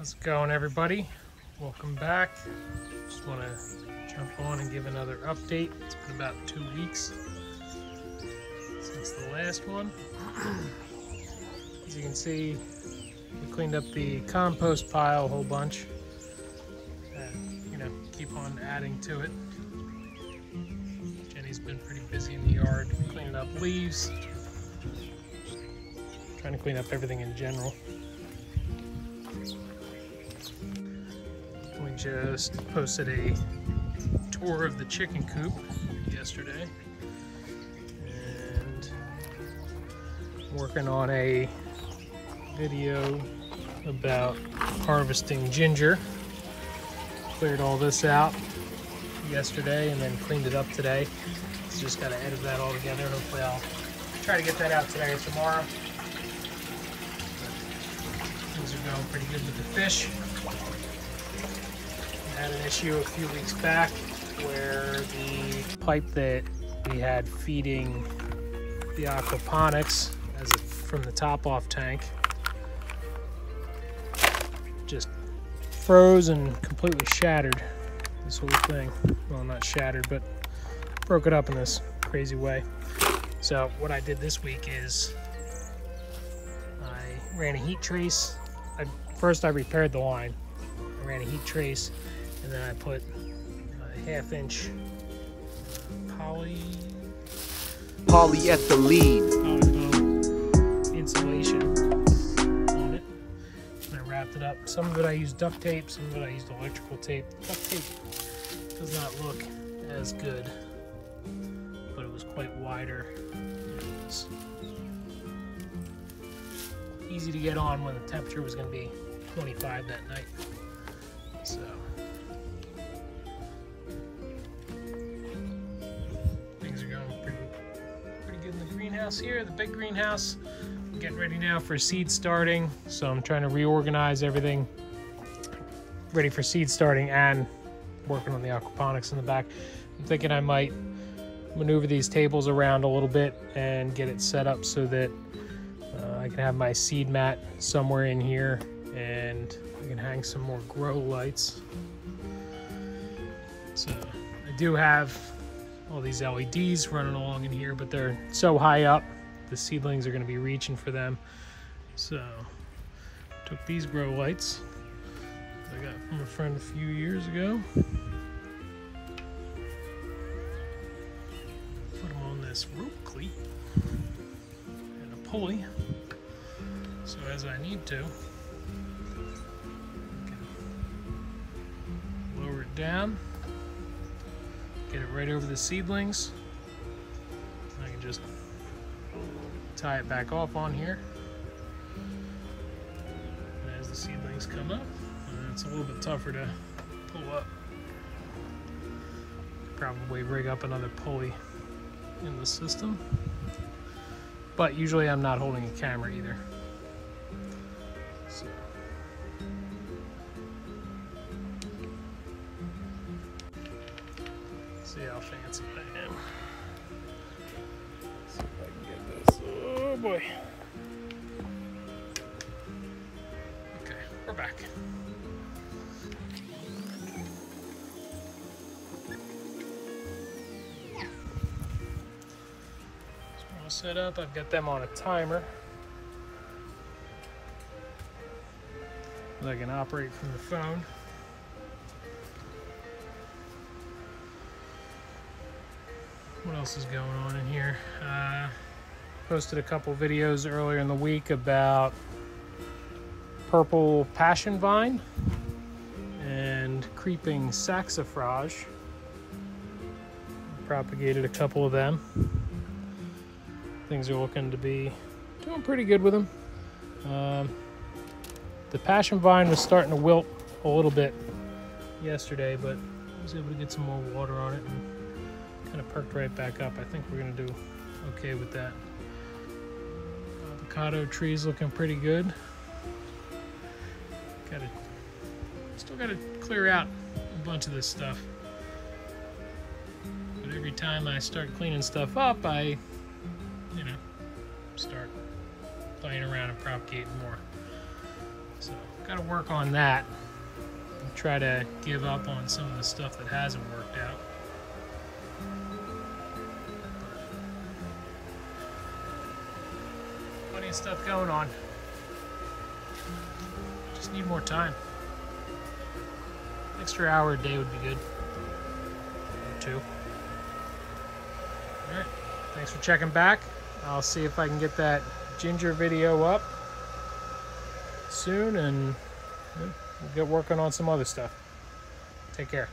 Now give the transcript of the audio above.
How's it going, everybody? Welcome back. Just want to jump on and give another update. It's been about 2 weeks since the last one. As you can see, we cleaned up the compost pile a whole bunch and keep on adding to it. Jenny's been pretty busy in the yard cleaning up leaves, trying to clean up everything in general. We just posted a tour of the chicken coop yesterday and working on a video about harvesting ginger. Cleared all this out yesterday and then cleaned it up today. So just got to edit that all together. Hopefully I'll try to get that out today or tomorrow. Things are going pretty good with the fish. Had an issue a few weeks back where the pipe that we had feeding the aquaponics from the top-off tank just froze and completely shattered this whole thing. Well, not shattered, but broke it up in this crazy way. So what I did this week is I ran a heat trace. First I repaired the line. I ran a heat trace, and then I put a 1/2-inch polyethylene insulation on it, and I wrapped it up. Some of it I used duct tape, some of it I used electrical tape. Duct tape does not look as good, but it was quite wider. It was easy to get on when the temperature was going to be 25 that night. So things are going pretty good in the greenhouse here, the big greenhouse. I'm getting ready now for seed starting, so I'm trying to reorganize everything, ready for seed starting and working on the aquaponics in the back. I'm thinking I might maneuver these tables around a little bit and get it set up so that I can have my seed mat somewhere in here, and I can hang some more grow lights. So I do have all these LEDs running along in here, but they're so high up, the seedlings are going to be reaching for them. So I took these grow lights I got from a friend a few years ago. Put them on this rope cleat and a pulley. So as I need to, lower it down, get it right over the seedlings. I can just tie it back off on here. And as the seedlings come up, it's a little bit tougher to pull up. Probably rig up another pulley in the system. But usually I'm not holding a camera either. So see how fancy I am. See if I can get this. Oh boy. Okay, we're back. So all set up. I've got them on a timer. I can operate from the phone. What else is going on in here? Posted a couple videos earlier in the week about purple passion vine and creeping saxifrage. Propagated a couple of them. Things are looking to be doing pretty good with them. The passion vine was starting to wilt a little bit yesterday, but I was able to get some more water on it and kind of perked right back up. I think we're going to do okay with that. Avocado tree's looking pretty good. Still got to clear out a bunch of this stuff. But every time I start cleaning stuff up, I, start playing around and propagating more. So got to work on that. And try to give up on some of the stuff that hasn't worked out. Plenty of stuff going on. Just need more time. Extra hour a day would be good. Or 2. Alright, thanks for checking back. I'll see if I can get that ginger video up soon, and we'll get working on some other stuff. Take care.